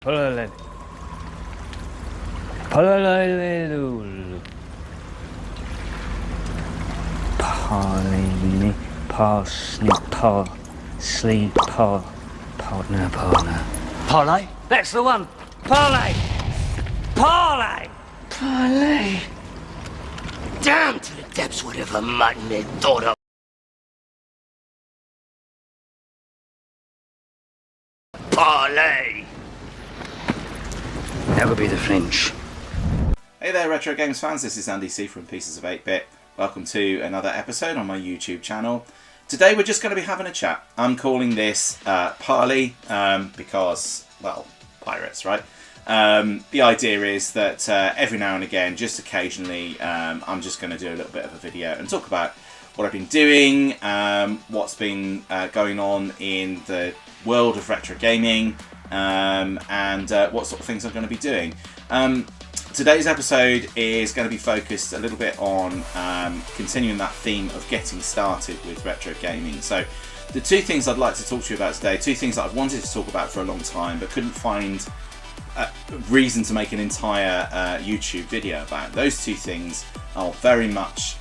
Parley. Parley. Parley. Parsnip. Sleep. Partner. Parley. That's the one. Parley. Parley. Parley. Damn to the depths whatever mutton they thought of. Parley. That would be the French. Hey there Retro Games fans, this is Andy C from Pieces of 8-Bit. Welcome to another episode on my YouTube channel. Today we're just going to be having a chat. I'm calling this Parley because, well, pirates, right? The idea is that every now and again, just occasionally, I'm just going to do a little bit of a video and talk about what I've been doing, what's been going on in the world of retro gaming, and what sort of things I'm going to be doing. Today's episode is going to be focused a little bit on continuing that theme of getting started with retro gaming. So the two things I'd like to talk to you about today, two things that I've wanted to talk about for a long time but couldn't find a reason to make an entire YouTube video about. Those two things are very much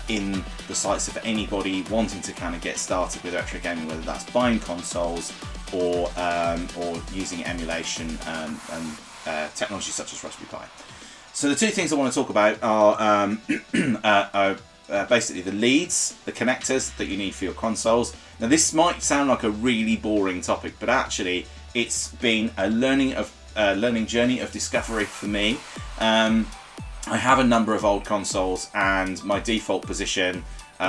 in the sights of anybody wanting to kind of get started with retro gaming, whether that's buying consoles or using emulation and technology such as Raspberry Pi. So the two things I want to talk about are basically the leads, the connectors that you need for your consoles. Now this might sound like a really boring topic, but actually it's been a learning journey of discovery for me. I have a number of old consoles, and my default position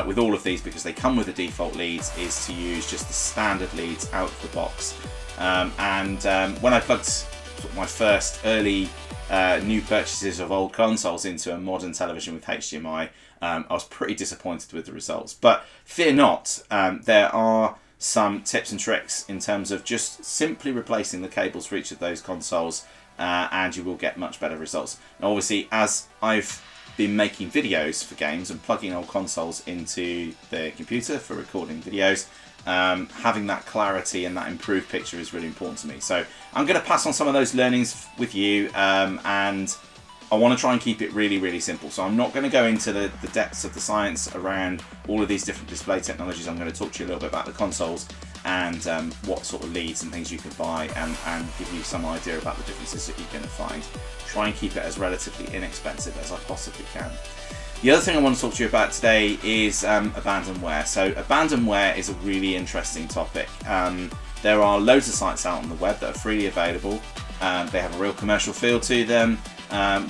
with all of these, because they come with the default leads, is to use just the standard leads out of the box. When I plugged my first early new purchases of old consoles into a modern television with HDMI, I was pretty disappointed with the results. But fear not, there are some tips and tricks in terms of just simply replacing the cables for each of those consoles, and you will get much better results. Now obviously, as I've been making videos for games and plugging old consoles into the computer for recording videos, having that clarity and that improved picture is really important to me. So I'm going to pass on some of those learnings with you, and I want to try and keep it really, really simple. So I'm not going to go into the depths of the science around all of these different display technologies. I'm going to talk to you a little bit about the consoles and what sort of leads and things you can buy, and give you some idea about the differences that you're going to find. Try and keep it as relatively inexpensive as I possibly can. The other thing I want to talk to you about today is Abandonware. So Abandonware is a really interesting topic. There are loads of sites out on the web that are freely available. They have a real commercial feel to them,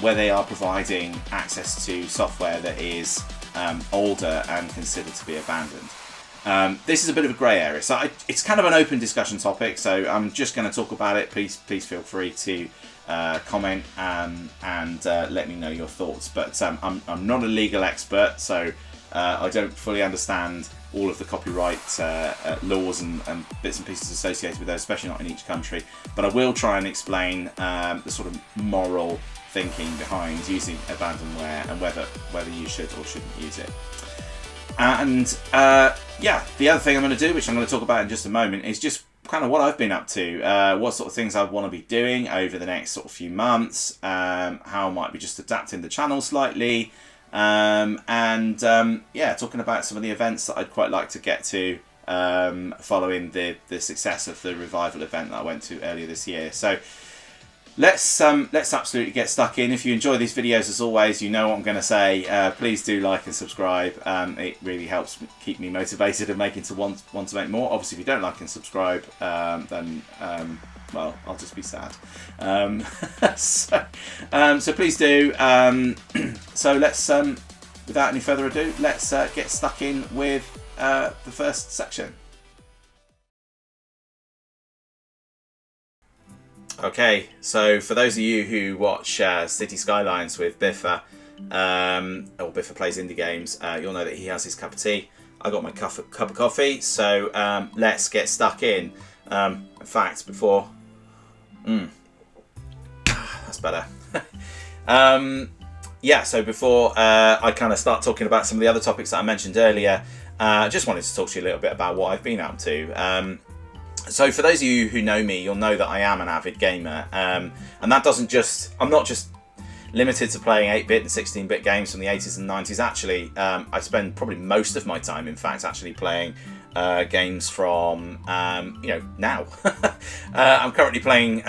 where they are providing access to software that is older and considered to be abandoned. This is a bit of a grey area, so it's kind of an open discussion topic, so I'm just going to talk about it. Please feel free to comment and let me know your thoughts. But I'm not a legal expert, so I don't fully understand all of the copyright laws and bits and pieces associated with those, especially not in each country. But I will try and explain the sort of moral thinking behind using abandonware and whether you should or shouldn't use it. And the other thing I'm going to do, which I'm going to talk about in just a moment, is just kind of what I've been up to, what sort of things I want to be doing over the next sort of few months, how I might be just adapting the channel slightly, talking about some of the events that I'd quite like to get to following the success of the revival event that I went to earlier this year. So let's absolutely get stuck in. If you enjoy these videos, as always, you know what I'm going to say. Please do like and subscribe. It really helps keep me motivated and want to make more. Obviously, if you don't like and subscribe, then well, I'll just be sad. So please do. So let's, without any further ado, let's get stuck in with the first section. Okay, so for those of you who watch City Skylines with Biffa, or Biffa Plays Indie Games, you'll know that he has his cup of tea. I got my cup of coffee, so let's get stuck in. In fact, before... that's better. So before I kind of start talking about some of the other topics that I mentioned earlier, I just wanted to talk to you a little bit about what I've been up to. So for those of you who know me, you'll know that I am an avid gamer, and that doesn't just, I'm not just limited to playing 8-bit and 16-bit games from the 80s and 90s. Actually, I spend probably most of my time, in fact, actually playing games from, now. I'm currently playing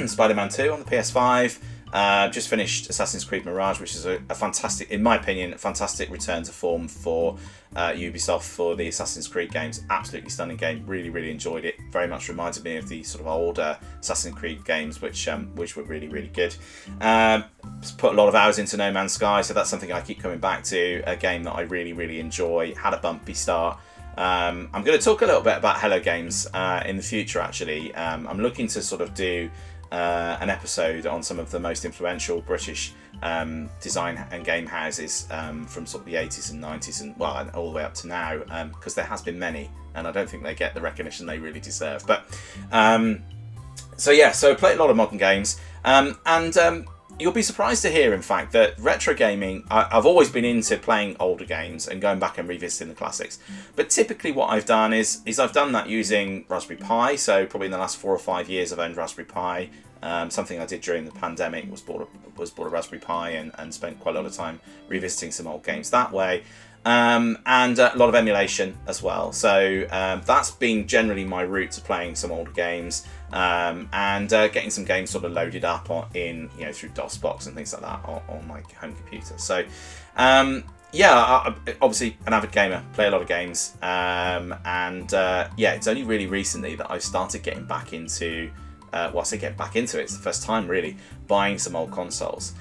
Spider-Man 2 on the PS5. Just finished Assassin's Creed Mirage, which is a fantastic, in my opinion, a fantastic return to form for Ubisoft for the Assassin's Creed games. Absolutely stunning game. Really, really enjoyed it. Very much reminded me of the sort of older Assassin's Creed games, which were really, really good. Put a lot of hours into No Man's Sky, so that's something I keep coming back to. A game that I really, really enjoy. Had a bumpy start. I'm going to talk a little bit about Hello Games in the future, actually. I'm looking to sort of do an episode on some of the most influential British design and game houses from sort of the 80s and 90s and all the way up to now, because there has been many, and I don't think they get the recognition they really deserve. But so I play a lot of modern games, and you'll be surprised to hear, in fact, that retro gaming, I've always been into playing older games and going back and revisiting the classics. But typically what I've done is I've done that using Raspberry Pi. So probably in the last 4 or 5 years I've owned Raspberry Pi. Something I did during the pandemic was bought a Raspberry Pi and spent quite a lot of time revisiting some old games that way. And a lot of emulation as well. So that's been generally my route to playing some older games. And getting some games sort of loaded up through DOSBox and things like that on my home computer. So obviously an avid gamer, play a lot of games, it's only really recently that I've started getting back into. I say getting back into it. It's the first time really buying some old consoles.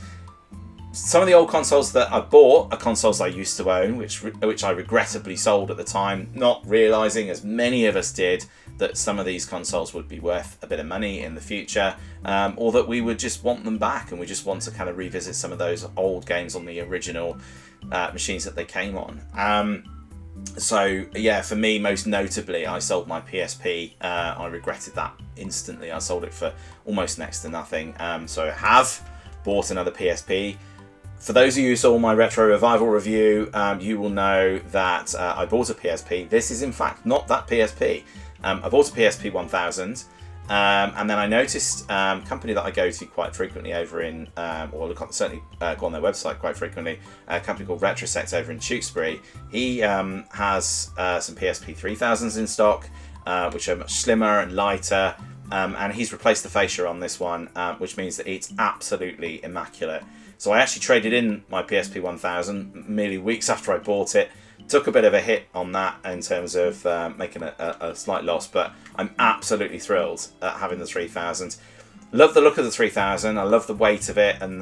Some of the old consoles that I bought are consoles I used to own, which I regrettably sold at the time, not realising, as many of us did, that some of these consoles would be worth a bit of money in the future, or that we would just want them back and we just want to kind of revisit some of those old games on the original machines that they came on. For me, most notably, I sold my PSP. I regretted that instantly. I sold it for almost next to nothing. So I have bought another PSP. For those of you who saw my Retro Revival review, you will know that I bought a PSP. This is in fact not that PSP. I bought a PSP 1000, and then I noticed a company that I go to quite frequently over in, certainly go on their website quite frequently, a company called Retrosect over in Tewkesbury. He has some PSP 3000s in stock, which are much slimmer and lighter, and he's replaced the fascia on this one, which means that it's absolutely immaculate. So I actually traded in my PSP 1000 merely weeks after I bought it. Took a bit of a hit on that in terms of making a slight loss, but I'm absolutely thrilled at having the 3000. Love the look of the 3000. I love the weight of it, and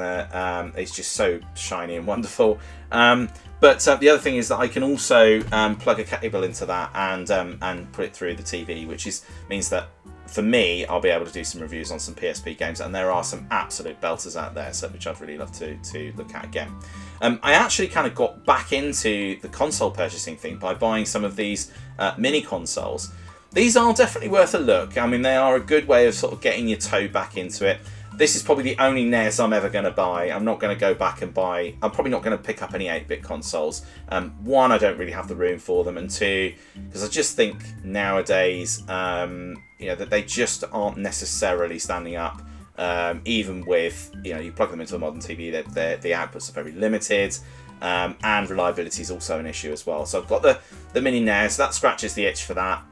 it's just so shiny and wonderful. But the other thing is that I can also plug a cable into that and put it through the TV, which means that for me, I'll be able to do some reviews on some PSP games, and there are some absolute belters out there, so which I'd really love to look at again. I actually kind of got back into the console purchasing thing by buying some of these mini consoles. These are definitely worth a look. I mean, they are a good way of sort of getting your toe back into it. This is probably the only NES I'm ever going to buy. I'm not going to go back and buy. I'm probably not going to pick up any 8-bit consoles. One, I don't really have the room for them, and two, because I just think nowadays, that they just aren't necessarily standing up. Even with, you plug them into a modern TV, the outputs are very limited, and reliability is also an issue as well. So I've got the mini NES, that scratches the itch for that,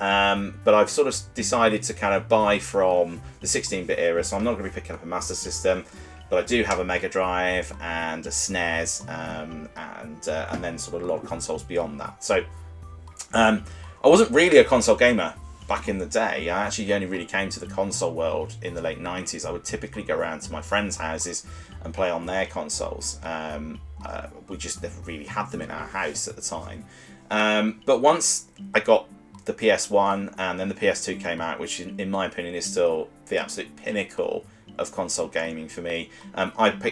but I've sort of decided to kind of buy from the 16-bit era, so I'm not going to be picking up a Master System, but I do have a Mega Drive and a SNES, and then sort of a lot of consoles beyond that. So I wasn't really a console gamer back in the day. I actually only really came to the console world in the late 90s. I would typically go around to my friends' houses and play on their consoles. We just never really had them in our house at the time. But once I got the PS1 and then the PS2 came out, which in my opinion is still the absolute pinnacle of console gaming for me.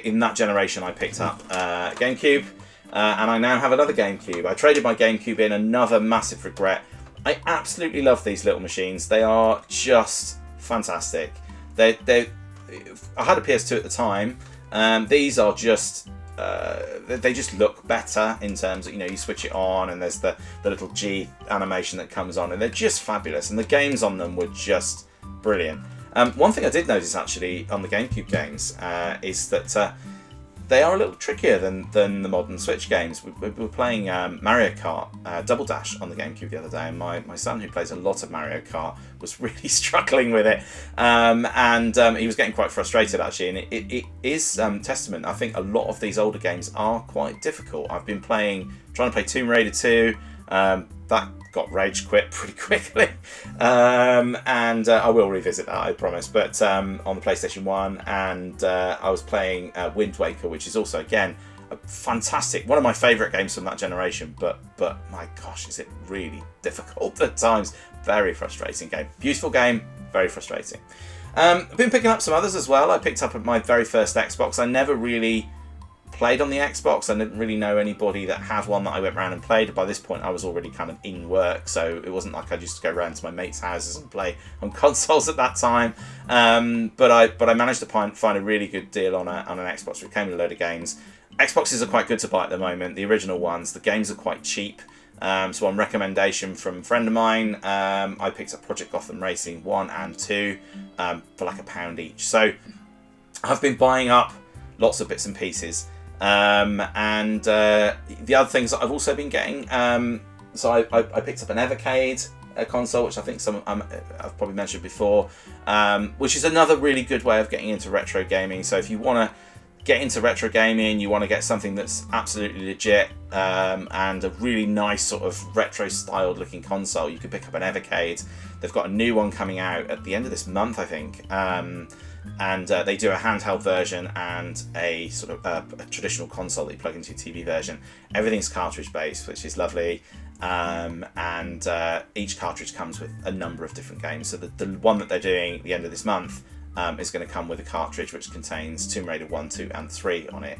In that generation I picked up Gamecube, and I now have another Gamecube. I traded my Gamecube in, another massive regret. I absolutely love these little machines. They are just fantastic. I had a PS2 at the time. These are just they just look better in terms of, you know, you switch it on and there's the little G animation that comes on, and they're just fabulous, and the games on them were just brilliant. One thing I did notice actually on the GameCube games is that they are a little trickier than the modern Switch games. We were playing Mario Kart Double Dash on the GameCube the other day, and my son, who plays a lot of Mario Kart, was really struggling with it, and he was getting quite frustrated actually, and it is testament. I think a lot of these older games are quite difficult. I've been trying to play Tomb Raider 2, that got rage quit pretty quickly, and I will revisit that, I promise, but on the PlayStation 1, and I was playing Wind Waker, which is also, again, a fantastic, one of my favourite games from that generation, but my gosh, is it really difficult at times. Very frustrating game. Beautiful game, very frustrating. I've been picking up some others as well. I picked up my very first Xbox. I never really played on the Xbox. I didn't really know anybody that had one that I went around and played. By this point I was already kind of in work, so it wasn't like I used to go around to my mates' houses and play on consoles at that time, but I managed to find a really good deal on an Xbox. It came with a load of games. Xboxes are quite good to buy at the moment, the original ones. The games are quite cheap, so on recommendation from a friend of mine, I picked up Project Gotham Racing 1 and 2 for like £1 each. So I've been buying up lots of bits and pieces. And the other things that I've also been getting, so I picked up an Evercade console, which I think I've probably mentioned before, which is another really good way of getting into retro gaming. So if you want to get into retro gaming, you want to get something that's absolutely legit, and a really nice sort of retro styled looking console, you can pick up an Evercade. They've got a new one coming out at the end of this month, I think. And they do a handheld version and a sort of a traditional console that you plug into your TV version. Everything's cartridge based, which is lovely, and each cartridge comes with a number of different games. So the one that they're doing at the end of this month is going to come with a cartridge which contains Tomb Raider 1, 2 and 3 on it.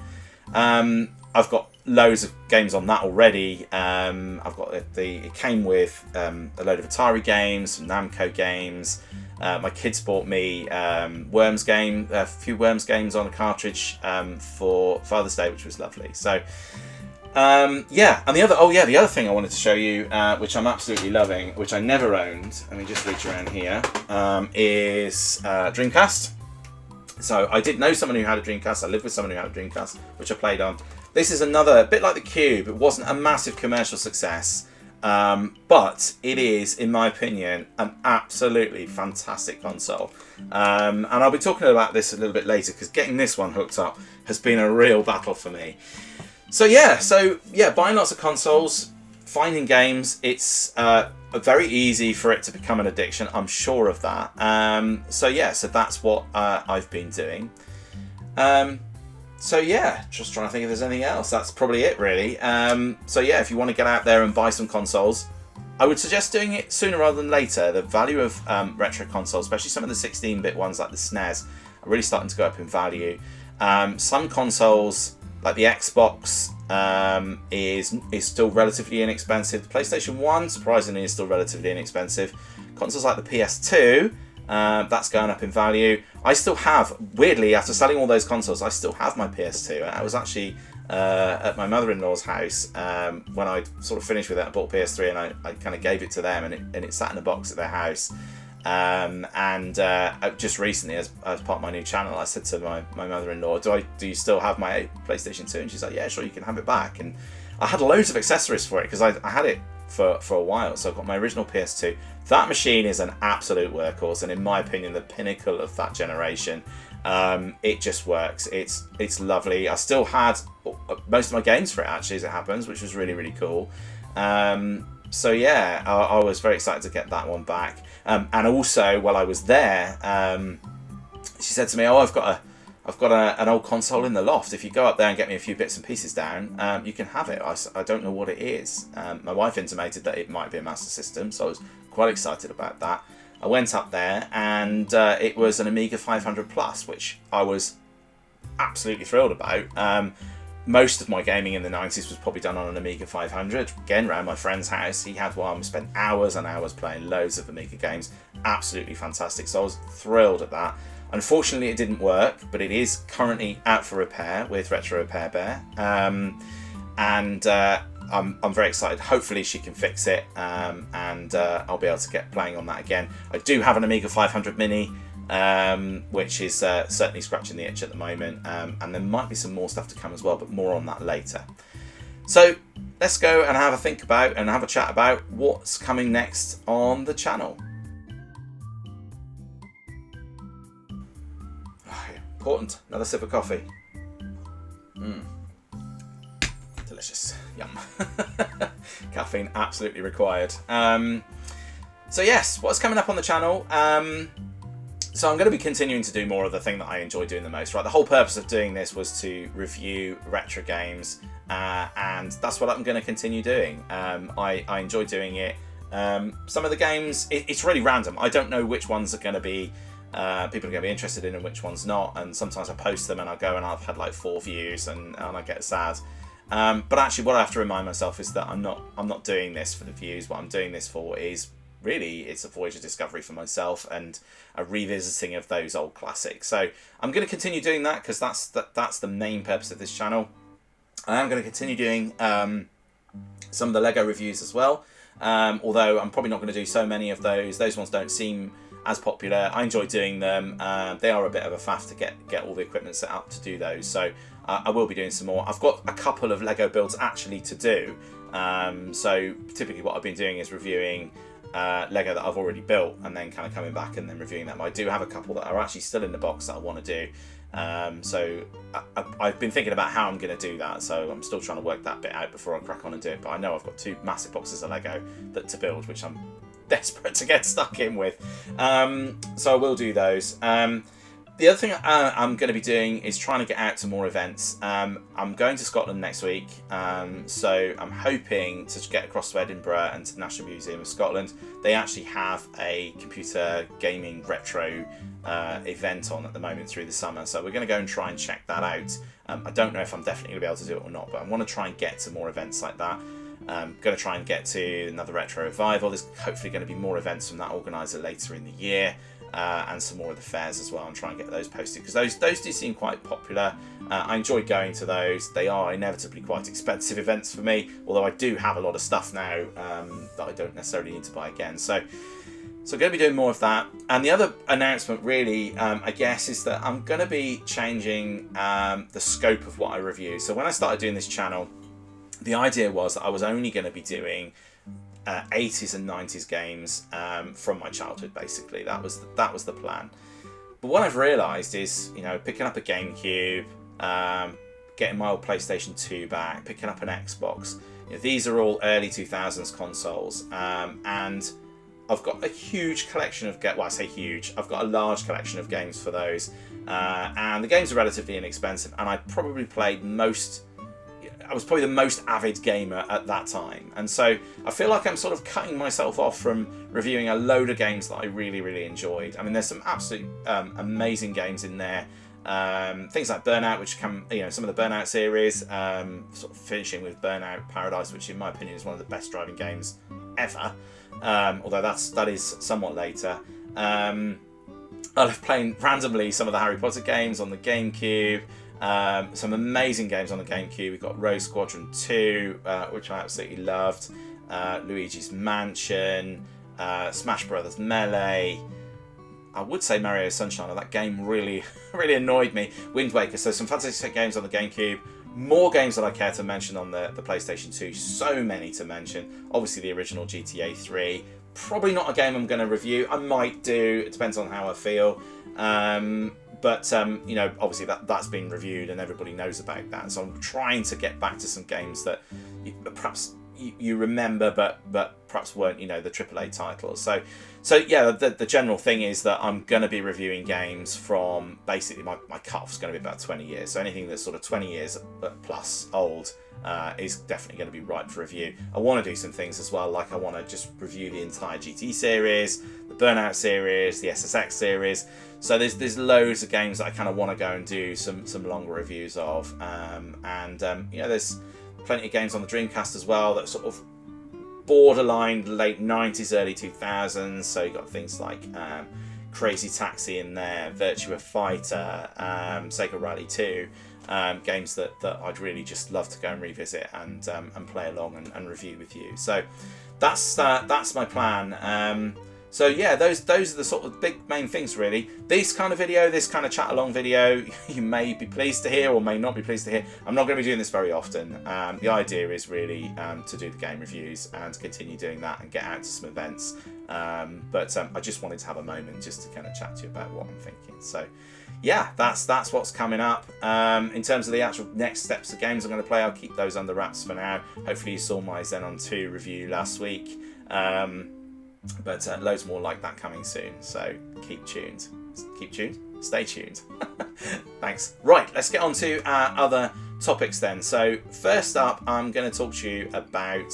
I've got loads of games on that already. It came with a load of Atari games, some Namco games. My kids bought me a few Worms games on a cartridge for Father's Day, which was lovely. So yeah, and the other thing I wanted to show you, which I'm absolutely loving, which I never owned, let me just reach around here, is Dreamcast. So I did know someone who had a Dreamcast. I lived with someone who had a Dreamcast, which I played on. This is another, bit like the Cube. It wasn't a massive commercial success, but it is, in my opinion, an absolutely fantastic console. And I'll be talking about this a little bit later, because getting this one hooked up has been a real battle for me. So yeah, buying lots of consoles, finding games, it's very easy for it to become an addiction. I'm sure of that. So that's what I've been doing. So yeah, just trying to think if there's anything else. That's probably it, really. So yeah, if you want to get out there and buy some consoles, I would suggest doing it sooner rather than later. The value of retro consoles, especially some of the 16-bit ones like the SNES, are really starting to go up in value. Some consoles, like the Xbox, is still relatively inexpensive. The PlayStation 1, surprisingly, is still relatively inexpensive. Consoles like the PS2, that's going up in value. I still have, weirdly, after selling all those consoles, I still have my PS2. I was actually at my mother-in-law's house when I sort of finished with it. I bought PS3 and I kind of gave it to them, and it sat in a box at their house. Just recently, as part of my new channel, I said to my mother-in-law, do you still have my PlayStation 2? And she's like, yeah, sure, you can have it back. And I had loads of accessories for it, because I had it for a while. So I've got my original PS2. That machine is an absolute workhorse, and in my opinion, the pinnacle of that generation. It just works. It's lovely. I still had most of my games for it, actually, as it happens, which was really, really cool. So yeah, I was very excited to get that one back. And also, while I was there, she said to me, "Oh, I've got an old console in the loft. If you go up there and get me a few bits and pieces down, you can have it." I don't know what it is. My wife intimated that it might be a Master System, so I was quite excited about that. I went up there, and it was an Amiga 500 Plus, which I was absolutely thrilled about. Most of my gaming in the 90s was probably done on an Amiga 500. Again, around my friend's house, he had one. We spent hours and hours playing loads of Amiga games. Absolutely fantastic. So I was thrilled at that. Unfortunately, it didn't work, but it is currently out for repair with Retro Repair Bear. I'm very excited. Hopefully she can fix it, and I'll be able to get playing on that again. I do have an Amiga 500 Mini, which is certainly scratching the itch at the moment, and there might be some more stuff to come as well, but more on that later. So let's go and have a think about and have a chat about what's coming next on the channel. Oh, important. Another sip of coffee. Delicious. Yum. Caffeine absolutely required. So yes, what's coming up on the channel? So I'm going to be continuing to do more of the thing that I enjoy doing the most, right? The whole purpose of doing this was to review retro games, and that's what I'm going to continue doing. I enjoy doing it. Some of the games, it's really random. I don't know which ones are going to be people are going to be interested in and which ones not, and sometimes I post them and I go and I've had like 4 views and I get sad. But actually what I have to remind myself is that I'm not doing this for the views. What I'm doing this for is really, it's a voyage of discovery for myself and a revisiting of those old classics. So I'm going to continue doing that because that's the main purpose of this channel. I am going to continue doing some of the Lego reviews as well, although I'm probably not going to do so many of those. Those ones don't seem as popular. I enjoy doing them. They are a bit of a faff to get all the equipment set up to do those, so I will be doing some more. I've got a couple of Lego builds actually to do, so typically what I've been doing is reviewing Lego that I've already built and then kind of coming back and then reviewing them. I do have a couple that are actually still in the box that I want to do, so I've been thinking about how I'm going to do that, so I'm still trying to work that bit out before I crack on and do it. But I know I've got 2 massive boxes of Lego to build, which I'm desperate to get stuck in with, so I will do those. The other thing I'm going to be doing is trying to get out to more events. I'm going to Scotland next week, so I'm hoping to get across to Edinburgh and to the National Museum of Scotland. They actually have a computer gaming retro event on at the moment through the summer, so we're going to go and try and check that out. I don't know if I'm definitely going to be able to do it or not, but I want to try and get to more events like that. I'm going to try and get to another retro revival. There's hopefully going to be more events from that organiser later in the year. And some more of the fairs as well, and try and get those posted, because those do seem quite popular. I enjoy going to those. They are inevitably quite expensive events for me, although I do have a lot of stuff now that I don't necessarily need to buy again. So I'm going to be doing more of that. And the other announcement really, I guess, is that I'm going to be changing the scope of what I review. So when I started doing this channel, the idea was that I was only going to be doing 80s and 90s games from my childhood, basically. That was the plan. But what I've realised is, picking up a Gamecube, getting my old PlayStation 2 back, picking up an Xbox, these are all early 2000s consoles, and I've got a huge collection of I say huge, I've got a large collection of games for those, and the games are relatively inexpensive, and I probably played I was probably the most avid gamer at that time, and so I feel like I'm sort of cutting myself off from reviewing a load of games that I really, really enjoyed. I mean, there's some absolute amazing games in there. Things like Burnout, which come, some of the Burnout series, sort of finishing with Burnout Paradise, which in my opinion is one of the best driving games ever. Although that is somewhat later. I love playing randomly some of the Harry Potter games on the Gamecube. Some amazing games on the Gamecube. We've got Rogue Squadron 2, which I absolutely loved, Luigi's Mansion, Smash Brothers Melee. I would say Mario Sunshine, that game really annoyed me. Wind Waker. So some fantastic games on the Gamecube. More games that I care to mention on the PlayStation 2. So many to mention. Obviously the original GTA 3. Probably not a game I'm going to review. I might do. It depends on how I feel. But obviously that's been reviewed and everybody knows about that. So I'm trying to get back to some games that perhaps you remember, but perhaps weren't, the AAA titles. So yeah, the general thing is that I'm going to be reviewing games from basically my cut-off's going to be about 20 years. So anything that's sort of 20 years plus old is definitely going to be ripe for review. I want to do some things as well, like I want to just review the entire GT series, the Burnout series, the SSX series. So there's loads of games that I kind of want to go and do some longer reviews of, there's plenty of games on the Dreamcast as well that sort of borderline late 90s, early 2000s. So you got things like Crazy Taxi in there, Virtua Fighter, Sega Rally 2, games that I'd really just love to go and revisit and play along and review with you. So that's my plan. So yeah, those are the sort of big main things really. This kind of video, this kind of chat along video, you may be pleased to hear or may not be pleased to hear. I'm not going to be doing this very often. The idea is really to do the game reviews and continue doing that and get out to some events. But I just wanted to have a moment just to kind of chat to you about what I'm thinking. So yeah, that's what's coming up. In terms of the actual next steps of games I'm going to play, I'll keep those under wraps for now. Hopefully you saw my Xenon 2 review last week. But loads more like that coming soon, so keep tuned. Stay tuned. Thanks. Right, let's get on to our other topics then. So first up, I'm going to talk to you about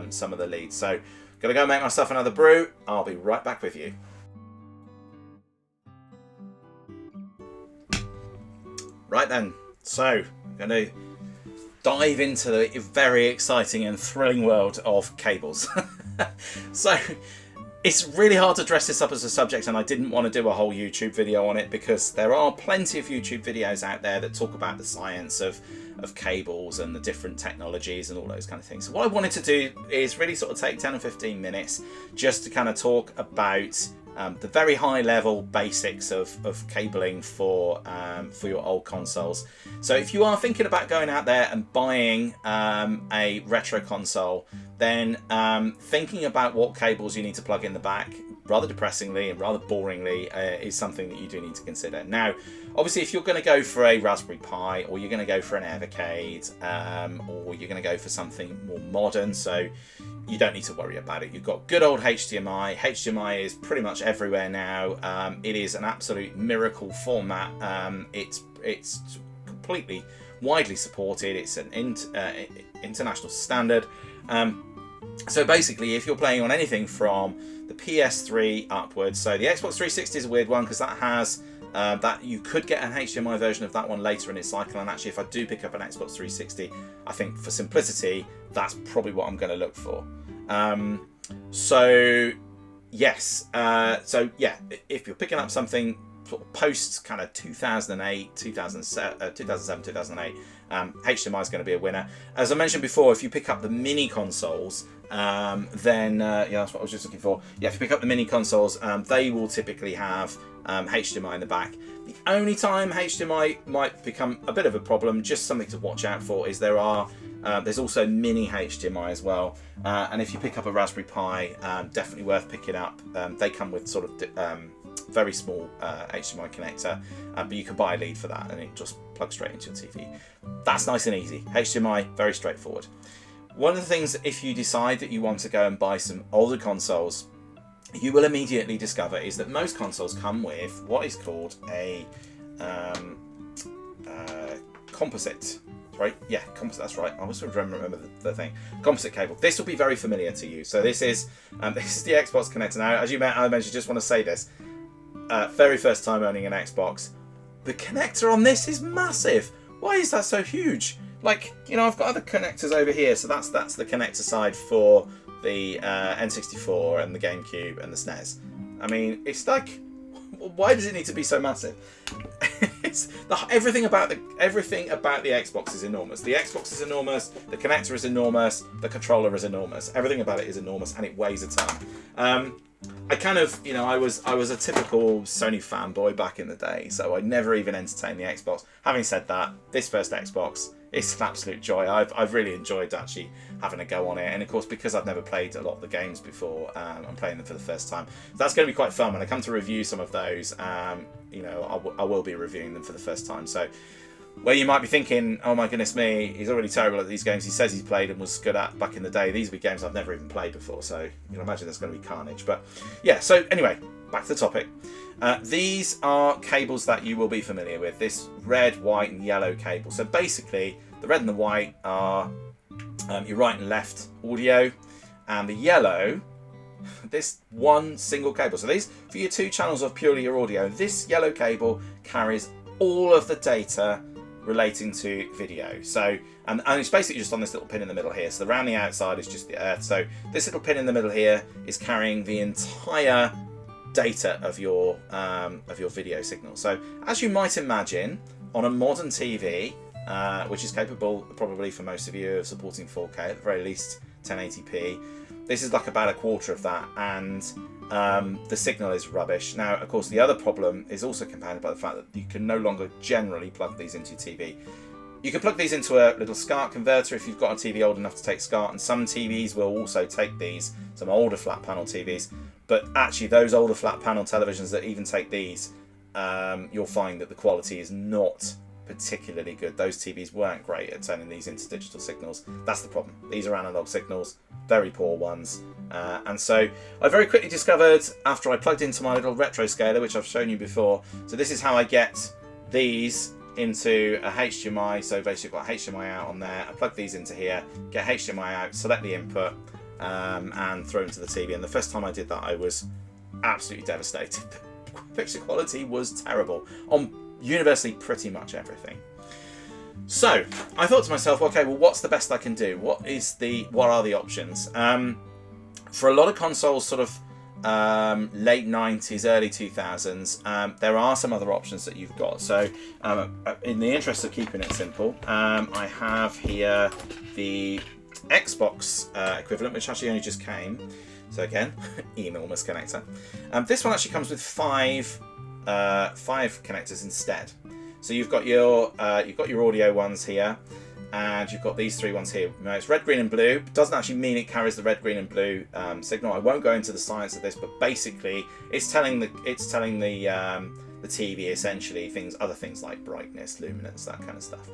some of the leads. So going to go make myself another brew. I'll be right back with you. Right then, so I'm going to dive into the very exciting and thrilling world of cables. So it's really hard to dress this up as a subject, and I didn't want to do a whole YouTube video on it because there are plenty of YouTube videos out there that talk about the science of cables and the different technologies and all those kind of things. So what I wanted to do is really sort of take 10 or 15 minutes just to kind of talk about the very high level basics of cabling for your old consoles. So if you are thinking about going out there and buying a retro console, then thinking about what cables you need to plug in the back, rather depressingly and rather boringly, is something that you do need to consider. Now, obviously, if you're going to go for a Raspberry Pi, or you're going to go for an Evercade, or you're going to go for something more modern, so you don't need to worry about it. You've got good old HDMI. HDMI is pretty much everywhere now. It is an absolute miracle format. It's completely widely supported. It's an international standard. So basically, if you're playing on anything from the PS3 upwards, so the Xbox 360 is a weird one because that has that you could get an HDMI version of that one later in its cycle. And actually, if I do pick up an Xbox 360, I think for simplicity, that's probably what I'm going to look for. So yes, so yeah, if you're picking up something sort of post kind of 2008, 2007, 2008, HDMI is going to be a winner. As I mentioned before, if you pick up the mini consoles, then yeah, that's what I was just looking for. Yeah, if you pick up the mini consoles, they will typically have HDMI in the back. The only time HDMI might become a bit of a problem, just something to watch out for, is there's also mini HDMI as well. And if you pick up a Raspberry Pi, definitely worth picking up. They come with sort of very small HDMI connector, but you can buy a lead for that and it just plugs straight into your TV. That's nice and easy. HDMI, very straightforward. One of the things, if you decide that you want to go and buy some older consoles, you will immediately discover is that most consoles come with what is called a composite. Right? Yeah, composite. That's right. I always remember the thing. Composite cable. This will be very familiar to you. So this is the Xbox connector. Now, as I mentioned, just want to say this. Very first time owning an Xbox, the connector on this is massive. Why is that so huge? Like, you know, I've got other connectors over here. So that's the connector side for the N64 and the Gamecube and the SNES. I mean, it's like, why does it need to be so massive? Everything about the Xbox is enormous. The Xbox is enormous. The connector is enormous. The controller is enormous. Everything about it is enormous, and it weighs a ton. I kind of, you know, I was a typical Sony fanboy back in the day, so I never even entertained the Xbox. Having said that, this first Xbox, it's an absolute joy. I've really enjoyed actually having a go on it, and of course, because I've never played a lot of the games before, I'm playing them for the first time. So that's going to be quite fun. When I come to review some of those, you know, I will be reviewing them for the first time. So where you might be thinking, oh my goodness me, he's already terrible at these games he says he's played and was good at back in the day. These will be games I've never even played before, so you can imagine there's going to be carnage. But yeah, so anyway, back to the topic. These are cables that you will be familiar with. This red, white and yellow cable. So basically, the red and the white are your right and left audio, and the yellow, this one single cable. So these, for your 2 channels of purely your audio, this yellow cable carries all of the data relating to video. So and it's basically just on this little pin in the middle here. So around the outside is just the earth. So this little pin in the middle here is carrying the entire data of your video signal. So as you might imagine, on a modern TV, which is capable probably for most of you of supporting 4K, at the very least 1080p, this is like about a quarter of that, and the signal is rubbish. Now, of course, the other problem is also compounded by the fact that you can no longer generally plug these into your TV. You can plug these into a little SCART converter if you've got a TV old enough to take SCART, and some TVs will also take these, some older flat panel TVs. But actually, those older flat panel televisions that even take these, you'll find that the quality is not particularly good. Those TVs weren't great at turning these into digital signals. That's the problem. These are analog signals, very poor ones. And so I very quickly discovered, after I plugged into my little retro scaler, which I've shown you before, so this is how I get these into a HDMI. So basically I've got HDMI out on there, I plug these into here, get HDMI out, select the input, and throw into the TV. And the first time I did that, I was absolutely devastated. The picture quality was terrible on universally pretty much everything. So I thought to myself, okay, well, what's the best I can do? What are the options? For a lot of consoles, sort of late 90s, early 2000s, there are some other options that you've got. So in the interest of keeping it simple, I have here the Xbox equivalent, which actually only just came. So again, enormous connector. This one actually comes with five connectors instead. So you've got your audio ones here, and you've got these three ones here. Now it's red, green, and blue. It doesn't actually mean it carries the red, green, and blue signal. I won't go into the science of this, but basically it's telling the TV essentially other things like brightness, luminance, that kind of stuff.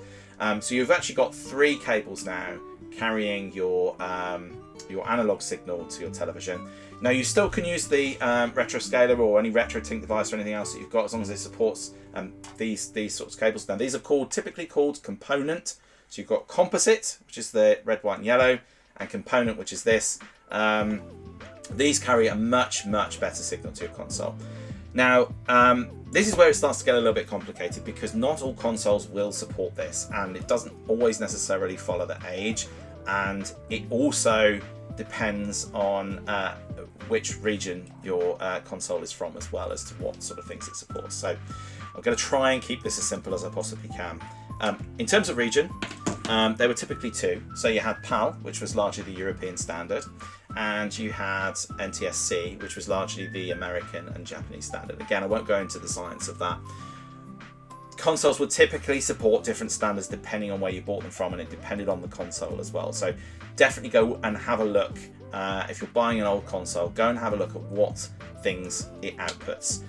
So you've actually got three cables now carrying your analog signal to your television. Now you still can use the retro scaler or any retro tink device or anything else that you've got, as long as it supports these sorts of cables. Now these are typically called component. So you've got composite, which is the red, white, and yellow, and component, which is this. These carry a much better signal to your console. Now this is where it starts to get a little bit complicated, because not all consoles will support this, and it doesn't always necessarily follow the age, and it also depends on which region your console is from, as well as to what sort of things it supports. So I'm going to try and keep this as simple as I possibly can. In terms of region, there were typically two. So you had PAL, which was largely the European standard, and you had NTSC, which was largely the American and Japanese standard. Again, I won't go into the science of that. Consoles would typically support different standards depending on where you bought them from, and it depended on the console as well. So definitely go and have a look. If you're buying an old console, go and have a look at what things it outputs.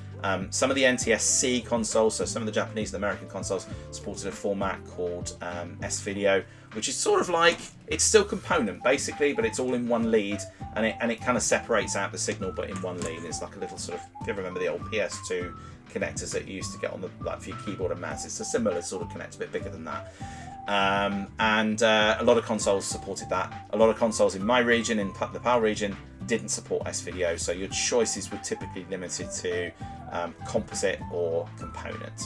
Some of the NTSC consoles, so some of the Japanese and American consoles, supported a format called S-Video, which is sort of like, it's still component basically, but it's all in one lead, and it kind of separates out the signal, but in one lead. It's like a little sort of, if you ever remember the old PS2 connectors that you used to get on the, like, for your keyboard and mouse, it's a similar sort of connector, a bit bigger than that. A lot of consoles supported that. A lot of consoles in my region, in the PAL region, didn't support S-Video, so your choices were typically limited to composite or component.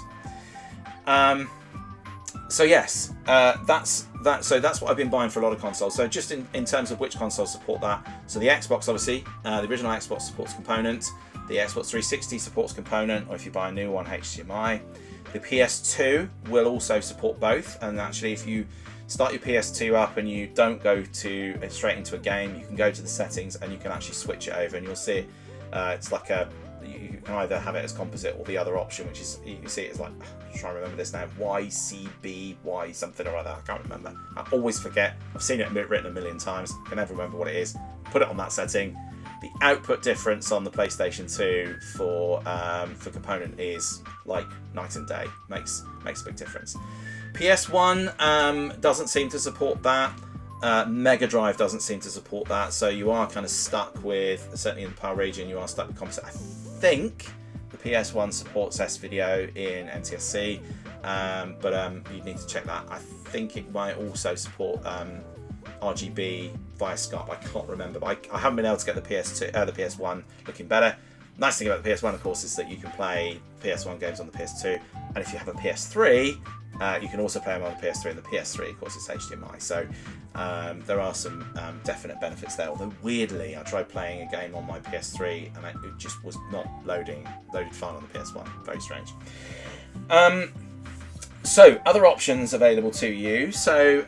So yes, that's what I've been buying for a lot of consoles. So just in terms of which consoles support that, so the Xbox, obviously, the original Xbox supports component. The Xbox 360 supports component, or if you buy a new one, HDMI. The PS2 will also support both, and actually if you start your PS2 up and you don't go straight into a game, you can go to the settings and you can actually switch it over, and you'll see it's like you can either have it as composite or the other option, which is, you see it as like, I'm trying to remember this now, YCBY something or other, I can't remember. I always forget. I've seen it written a million times, can never remember what it is. Put it on that setting. The output difference on the PlayStation 2 for component is like night and day. Makes a big difference. PS1 doesn't seem to support that. Mega Drive doesn't seem to support that. So you are kind of stuck with, certainly in the PAL region, you are stuck with composite. I think the PS1 supports S-Video in NTSC, but you need to check that. I think it might also support RGB via SCART. I can't remember, but I haven't been able to get the PS1 looking better. Nice thing about the PS1, of course, is that you can play PS1 games on the PS2, and if you have a PS3, You can also play them on the PS3, and the PS3, of course, is HDMI. So there are some definite benefits there. Although weirdly, I tried playing a game on my PS3, and it just was not loaded fine on the PS1. Very strange. So, other options available to you. So,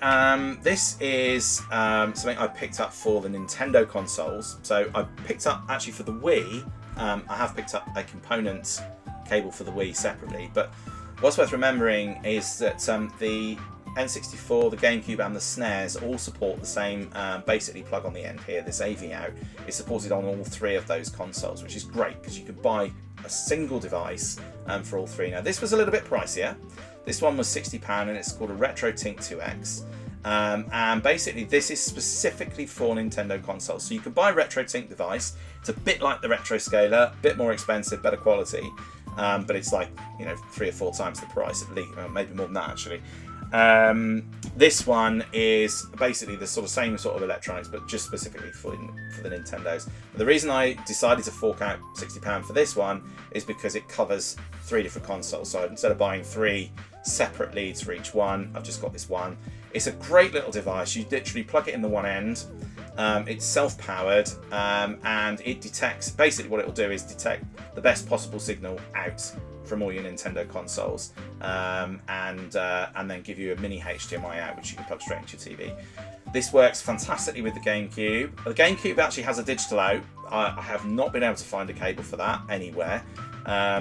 this is something I picked up for the Nintendo consoles. So, I picked up, actually for the Wii, I have picked up a component cable for the Wii separately. But what's worth remembering is that the N64, the Gamecube and the SNES all support the same basically plug on the end here, this AV out. It's supported on all three of those consoles, which is great because you could buy a single device for all three. Now, this was a little bit pricier. This one was £60 and it's called a RetroTink 2X. And basically this is specifically for Nintendo consoles. So you can buy a RetroTink device. It's a bit like the Retro Scaler, a bit more expensive, better quality. But it's like, 3 or 4 times the price at least, maybe more than that actually. This one is basically the same sort of electronics, but just specifically for the Nintendos. But the reason I decided to fork out £60 for this one is because it covers 3 different consoles. So instead of buying 3 separate leads for each one, I've just got this one. It's a great little device. You literally plug it in the one end. It's self-powered, and it detects, basically what it will do is detect the best possible signal out from all your Nintendo consoles, and then give you a mini HDMI out, which you can plug straight into your TV. This works fantastically with the Gamecube. The Gamecube actually has a digital out. I have not been able to find a cable for that anywhere.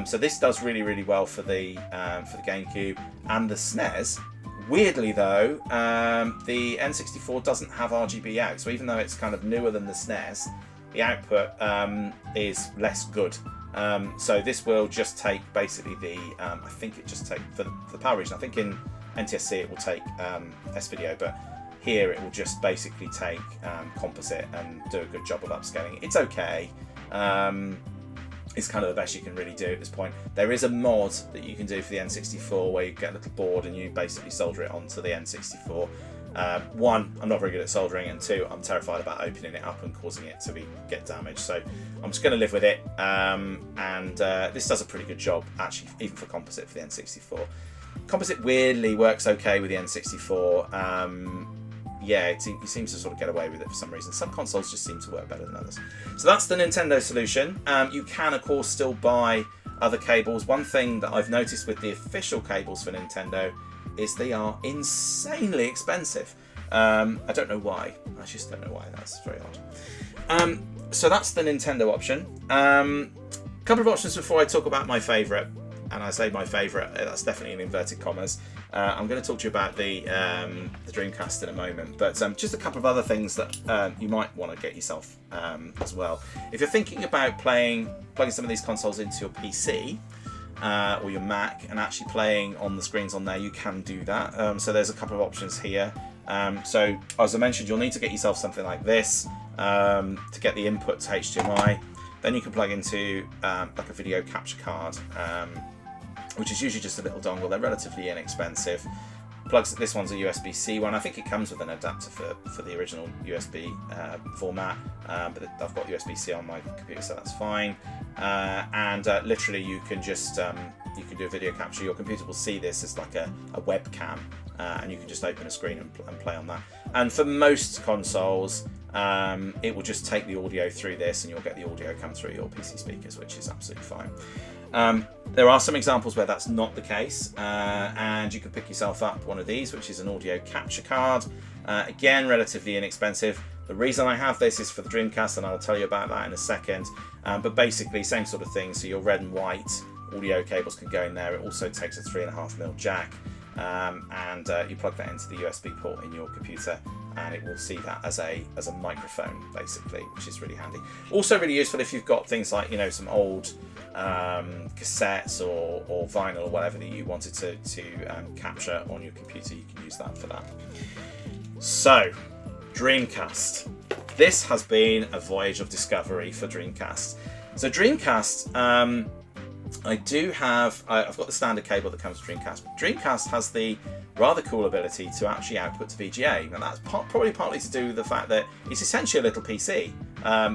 So this does really, really well for the Gamecube and the SNES. Weirdly though, the N64 doesn't have RGB out, so even though it's kind of newer than the SNES, the output is less good. So this will just take basically the, I think it just take, for the PAL region, I think in NTSC it will take S-Video, but here it will just basically take composite and do a good job of upscaling. It's okay. It's kind of the best you can really do at this point. There is a mod that you can do for the N64 where you get a little board and you basically solder it onto the N64. 1, I'm not very good at soldering, and 2, I'm terrified about opening it up and causing it to get damaged. So I'm just going to live with it. This does a pretty good job, actually, even for composite for the N64. Composite weirdly works okay with the N64. Yeah, it seems to sort of get away with it for some reason. Some consoles just seem to work better than others. So that's the Nintendo solution. You can, of course, still buy other cables. One thing that I've noticed with the official cables for Nintendo is they are insanely expensive. I don't know why. I just don't know why. That's very odd. So that's the Nintendo option. A couple of options before I talk about my favourite. And I say my favourite, that's definitely in inverted commas. I'm going to talk to you about the Dreamcast in a moment, but just a couple of other things that you might want to get yourself as well. If you're thinking about plugging some of these consoles into your PC or your Mac and actually playing on the screens on there, you can do that. So there's a couple of options here. So as I mentioned, you'll need to get yourself something like this to get the input to HDMI. Then you can plug into like a video capture card, which is usually just a little dongle. They're relatively inexpensive. This one's a USB-C one. I think it comes with an adapter for the original USB format, but I've got USB-C on my computer, so that's fine. Literally, you can just you can do a video capture. Your computer will see this as like a webcam, and you can just open a screen and play on that. And for most consoles, it will just take the audio through this, and you'll get the audio come through your PC speakers, which is absolutely fine. There are some examples where that's not the case, and you can pick yourself up one of these, which is an audio capture card. Again, relatively inexpensive. The reason I have this is for the Dreamcast, and I'll tell you about that in a second. But basically, same sort of thing. So your red and white audio cables can go in there. It also takes a 3.5mm jack, and you plug that into the USB port in your computer, and it will see that as a microphone, basically, which is really handy. Also really useful if you've got things like, some old cassettes or vinyl or whatever that you wanted to capture on your computer. You can use that for that. So, Dreamcast. This has been a voyage of discovery for Dreamcast. So Dreamcast, I've got the standard cable that comes with Dreamcast. Dreamcast has the rather cool ability to actually output to VGA, and that's probably partly to do with the fact that it's essentially a little PC.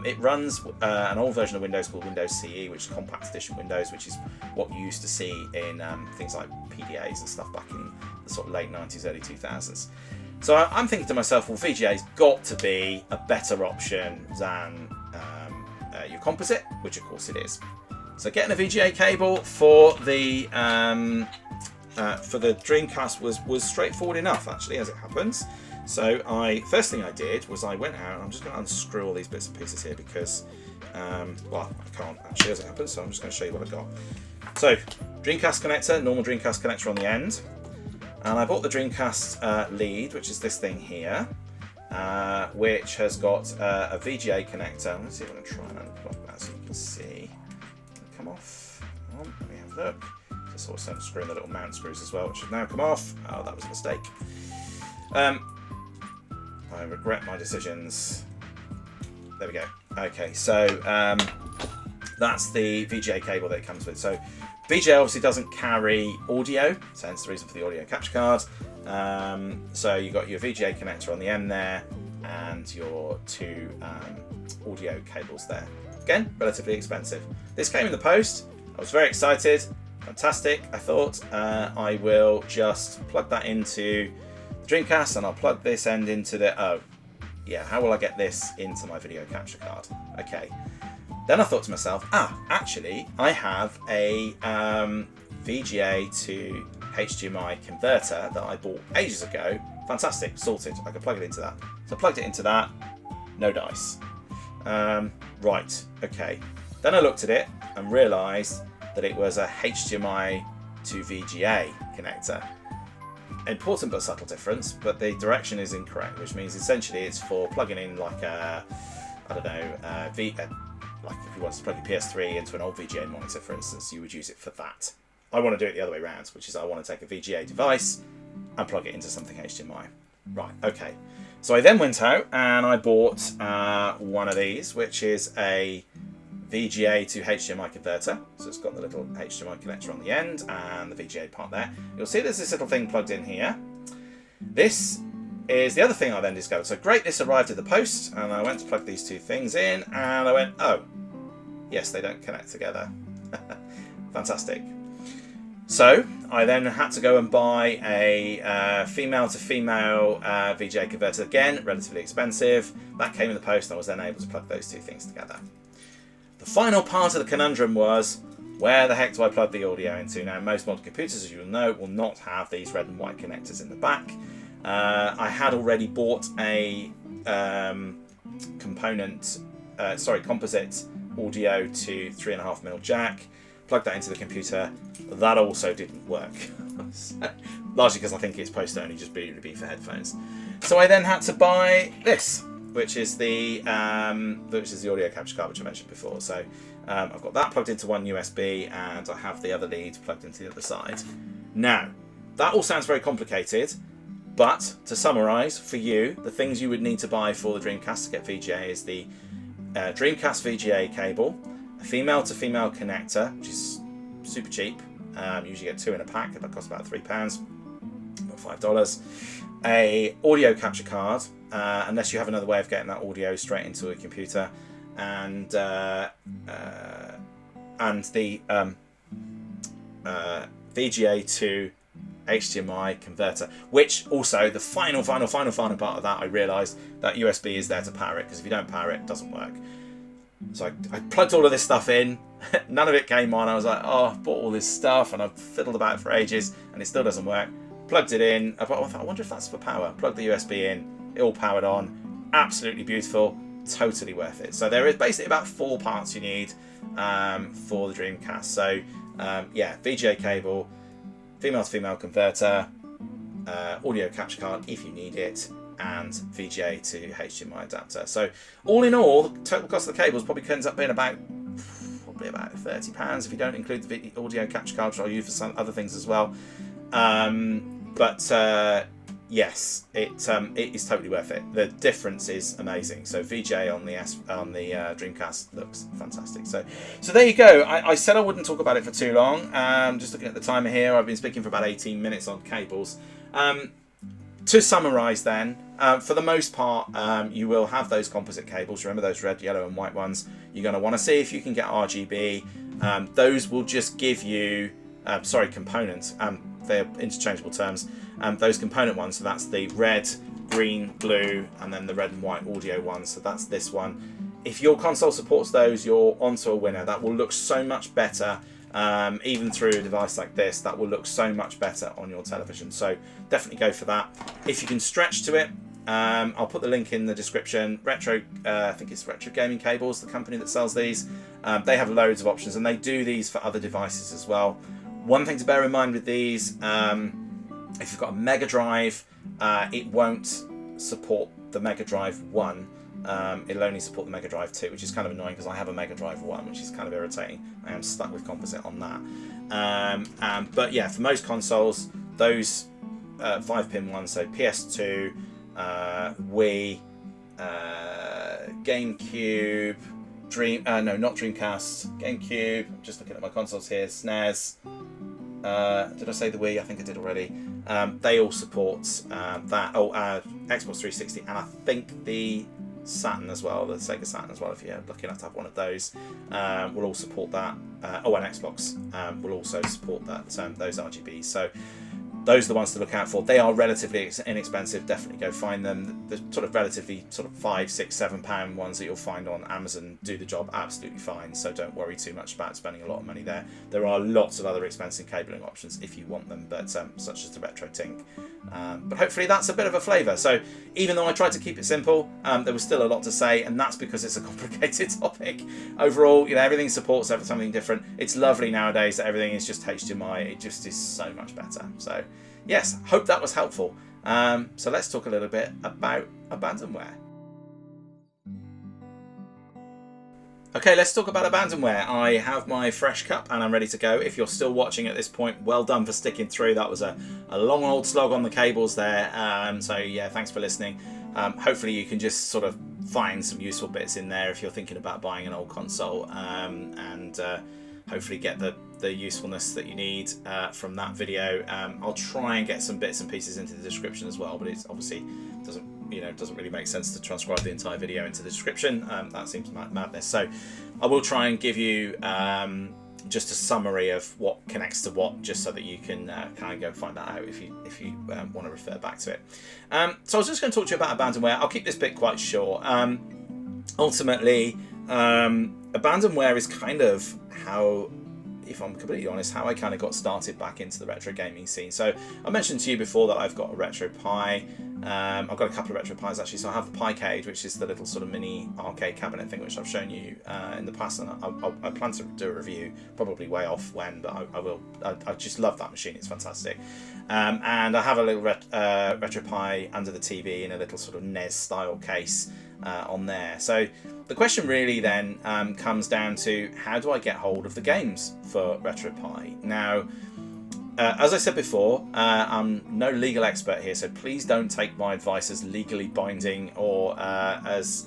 It runs an old version of Windows called Windows CE, which is Compact Edition Windows, which is what you used to see in things like PDAs and stuff back in the sort of late 90s, early 2000s. So I'm thinking to myself, well, VGA's got to be a better option than your composite, which of course it is. So getting a VGA cable for the Dreamcast was straightforward enough, actually, as it happens. So first thing I did was I went out, and I'm just going to unscrew all these bits and pieces here because, well, I can't actually as it happens, so I'm just going to show you what I got. So, Dreamcast connector, normal Dreamcast connector on the end. And I bought the Dreamcast lead, which is this thing here, which has got a VGA connector. Let's see if I can try and unplug that so you can see. Come off. Let me have a look. Just also unscrewing the little mount screws as well, which have now come off. Oh, that was a mistake. I regret my decisions. There we go. Okay, so that's the VGA cable that it comes with. So VGA obviously doesn't carry audio, so hence the reason for the audio capture card. So you've got your VGA connector on the end there, and your two audio cables there. Again, relatively expensive. This came in the post. I was very excited. Fantastic. I thought I will just plug that into the Dreamcast, and I'll plug this end into the... Oh, yeah, how will I get this into my video capture card? Okay. Then I thought to myself, actually, I have a VGA to HDMI converter that I bought ages ago. Fantastic, sorted. I can plug it into that. So I plugged it into that. No dice. Right, okay. Then I looked at it and realised that it was a HDMI to VGA connector. Important but subtle difference, but the direction is incorrect, which means essentially it's for plugging in like a, I don't know, like if you wanted to plug your PS3 into an old VGA monitor, for instance, you would use it for that. I want to do it the other way around, which is I want to take a VGA device and plug it into something HDMI. Right, okay. So I then went out and I bought one of these, which is a VGA to HDMI converter. So it's got the little HDMI connector on the end and the VGA part there. You'll see there's this little thing plugged in here. This is the other thing I then discovered. So great, this arrived at the post, and I went to plug these two things in, and I went, oh, yes, they don't connect together. Fantastic. So I then had to go and buy a female to female VGA converter, again, relatively expensive. That came in the post, and I was then able to plug those two things together. The final part of the conundrum was, where the heck do I plug the audio into? Now, most modern computers, as you will know, will not have these red and white connectors in the back. I had already bought a composite audio to 3.5mm jack, plugged that into the computer. That also didn't work, largely because I think it's supposed to only just be for headphones. So I then had to buy this, which is the audio capture card, which I mentioned before. So I've got that plugged into one USB, and I have the other lead plugged into the other side. Now, that all sounds very complicated. But to summarise for you, the things you would need to buy for the Dreamcast to get VGA is the Dreamcast VGA cable, a female to female connector, which is super cheap. Usually get two in a pack. That costs about £3, about $5. A audio capture card, unless you have another way of getting that audio straight into a computer, and the VGA to HDMI converter, which also the final part of that, I realised that USB is there to power it, because if you don't power it, it doesn't work. So I plugged all of this stuff in, none of it came on. I was like, oh, I've bought all this stuff and I've fiddled about it for ages and it still doesn't work. Plugged it in, I thought, I wonder if that's for power. Plugged the USB in, it all powered on, absolutely beautiful, totally worth it. So there is basically about 4 parts you need for the Dreamcast. So yeah, VGA cable, female to female converter, audio capture card if you need it, and VGA to HDMI adapter. So all in all, the total cost of the cables probably ends up being about £30 if you don't include the audio capture card, which I'll use for some other things as well. Yes, it is totally worth it. The difference is amazing. So VGA on the Dreamcast looks fantastic. So there you go. I said I wouldn't talk about it for too long. Just looking at the timer here, I've been speaking for about 18 minutes on cables. To summarise then, for the most part, you will have those composite cables. Remember those red, yellow and white ones. You're going to want to see if you can get RGB. Those will just give you, components. they're interchangeable terms. Those component ones, so that's the red, green, blue, and then the red and white audio one. So that's this one. If your console supports those, you're onto a winner. That will look so much better, even through a device like this. That will look so much better on your television. So definitely go for that. If you can stretch to it, I'll put the link in the description. I think it's Retro Gaming Cables, the company that sells these. They have loads of options, and they do these for other devices as well. One thing to bear in mind with these, if you've got a Mega Drive, it won't support the Mega Drive 1. It'll only support the Mega Drive 2, which is kind of annoying because I have a Mega Drive 1, which is kind of irritating. I am stuck with composite on that. But yeah, for most consoles, those 5-pin ones, so PS2, Wii, Gamecube, not Dreamcast, Gamecube, I'm just looking at my consoles here, SNES, did I say the Wii? I think I did already. They all support that. Xbox 360, and I think the Saturn as well, the Sega Saturn as well, if you're lucky enough to have one of those, will all support that. And Xbox will also support that, those RGBs. So those are the ones to look out for. They are relatively inexpensive. Definitely go find them. The sort of relatively sort of £5, £6, £7 ones that you'll find on Amazon do the job absolutely fine. So don't worry too much about spending a lot of money there. There are lots of other expensive cabling options if you want them, but such as the Retro Tink. But hopefully that's a bit of a flavour. So even though I tried to keep it simple, there was still a lot to say, and that's because it's a complicated topic. Overall, everything supports something different. It's lovely nowadays that everything is just HDMI. It just is so much better. So yes, hope that was helpful. So let's talk a little bit about Abandonware. Okay, let's talk about Abandonware. I have my fresh cup and I'm ready to go. If you're still watching at this point, well done for sticking through. That was a long old slog on the cables there. So yeah, thanks for listening. Hopefully you can just sort of find some useful bits in there if you're thinking about buying an old console, and hopefully get the usefulness that you need from that video. I'll try and get some bits and pieces into the description as well, but it's obviously doesn't really make sense to transcribe the entire video into the description. That seems madness. So I will try and give you just a summary of what connects to what, just so that you can kind of go and find that out if you want to refer back to it. So I was just going to talk to you about Abandonware. I'll keep this bit quite short. Ultimately, Abandonware is kind of how, if I'm completely honest, how I kind of got started back into the retro gaming scene. So I mentioned to you before that I've got a Retro Pi. I've got a couple of Retro Pis actually. So I have the Pi Cage, which is the little sort of mini arcade cabinet thing, which I've shown you in the past, and I plan to do a review, probably way off when, but I will. I just love that machine. It's fantastic. And I have a little Retro Pi under the TV in a little sort of NES style case on there. So the question really then comes down to, how do I get hold of the games for Retro Pi? Now, as I said before, I'm no legal expert here, so please don't take my advice as legally binding or as